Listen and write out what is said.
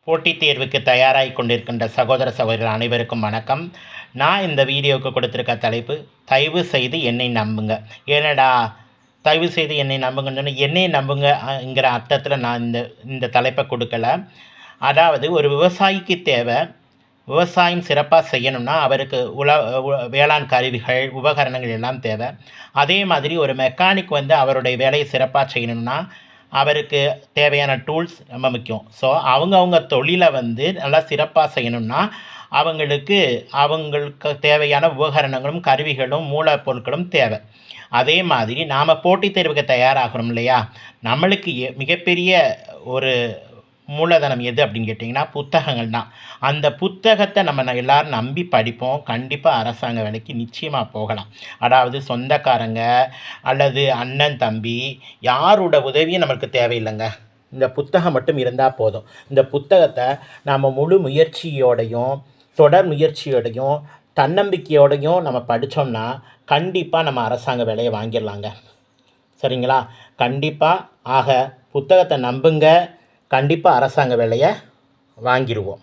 போட்டித் தேர்வுக்கு தயாராகி கொண்டிருக்கின்ற சகோதர சகோதரிகள் அனைவருக்கும் வணக்கம். நான் இந்த வீடியோவுக்கு கொடுத்துருக்க தலைப்பு, தயவு செய்து என்னை நம்புங்க. ஏனடா தயவு செய்து என்னை நம்புங்கன்னு சொன்னால், என்னை நம்புங்கங்கிற அர்த்தத்தில் நான் இந்த தலைப்பை கொடுக்கல. அதாவது ஒரு விவசாயிக்கு தேவை, விவசாயம் சிறப்பாக செய்யணும்னா அவருக்கு வேளாண் கருவிகள், உபகரணங்கள் எல்லாம் தேவை. அதே மாதிரி ஒரு மெக்கானிக் அவருடைய வேலையை சிறப்பாக செய்யணும்னா அவருக்கு தேவையான டூல்ஸ் ரொம்ப முக்கியம். ஸோ அவங்கவுங்க தொழிலை நல்லா சிறப்பாக செய்யணும்னா அவங்களுக்கு தேவையான உபகரணங்களும் கருவிகளும் மூலப்பொருட்களும் தேவை. அதே மாதிரி நாம் போட்டித் தேர்வுக்கு தயாராகிறோம் இல்லையா, நம்மளுக்கு மிகப்பெரிய ஒரு மூலதனம் எது அப்படின்னு கேட்டிங்கன்னா புத்தகங்கள் தான். அந்த புத்தகத்தை நம்ம எல்லோரும் நம்பி படிப்போம். கண்டிப்பாக அரசாங்க வேலைக்கு நிச்சயமாக போகலாம். அதாவது சொந்தக்காரங்க அல்லது அண்ணன் தம்பி யாரோட உதவியும் நம்மளுக்கு தேவையில்லைங்க. இந்த புத்தகம் மட்டும் இருந்தால் போதும். இந்த புத்தகத்தை நாம் முழு முயற்சியோடையும் தொடர் முயற்சியோடையும் தன்னம்பிக்கையோடையும் நம்ம படித்தோம்னா கண்டிப்பாக நம்ம அரசாங்க வேலையை வாங்கிடலாங்க. சரிங்களா? கண்டிப்பாக புத்தகத்தை நம்புங்க. கண்டிப்பாக அரசாங்க வேலையை வாங்கிடுவோம்.